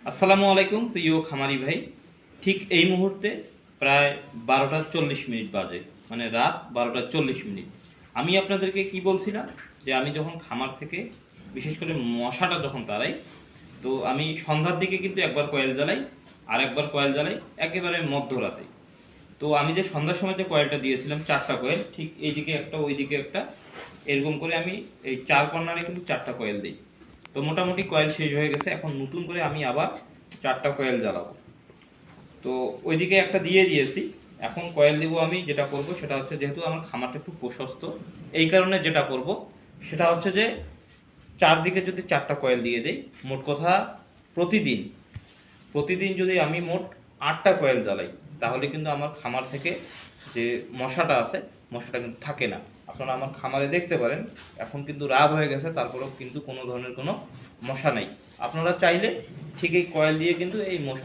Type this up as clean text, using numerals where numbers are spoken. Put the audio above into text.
আসসালামু আলাইকুম প্রিয় খামারি ভাই। ঠিক এই মুহূর্তে প্রায় 12টা 40 মিনিট বাজে, মানে রাত 12টা 40 মিনিট। আমি আপনাদেরকে কি বলছিলাম যে আমি যখন খামার থেকে বিশেষ করে মশাটা যখন তাড়াই, তো আমি সন্ধ্যার দিকে কিন্তু একবার কয়েল জ্বালাই, আর একবার কয়েল জ্বালাই একেবারে মধ্যরাতে। তো আমি যে সন্ধ্যার সময় যে কয়েলটা দিয়েছিলাম 4টা কয়েল, ঠিক এইদিকে একটা ওইদিকে একটা, এরকম করে আমি এই 4 কর্নারে কিন্তু 4টা কয়েল দিই। তো মোটামুটি কয়েল শেষ হয়ে গেছে, এখন নতুন করে আমি আবার 4টা কয়েল জ্বালাবো। তো ওইদিকে একটা দিয়ে দিয়েছি, এখন কয়েল দিব। আমি যেটা করব সেটা হচ্ছে, যেহেতু আমার খামারটা একটু প্রশস্ত, এই কারণে যেটা করব সেটা হচ্ছে যে চারদিকে যদি 4টা কয়েল দিয়ে দেই, মোট কথা প্রতিদিন প্রতিদিন যদি আমি মোট 8টা কয়েল জ্বালাই, তাহলে কিন্তু আমার খামার থেকে যে মশাটা আছে, মশাটা কিন্তু থাকে না। আপনারা আমার খামারে দেখতে পারেন, এখন কিন্তু রাত হয়ে গেছে, তারপরেও কিন্তু কোনো ধরনের কোনো মশা নেই। আপনারা চাইলে ঠিক এই কয়েল দিয়ে কিন্তু এই মশা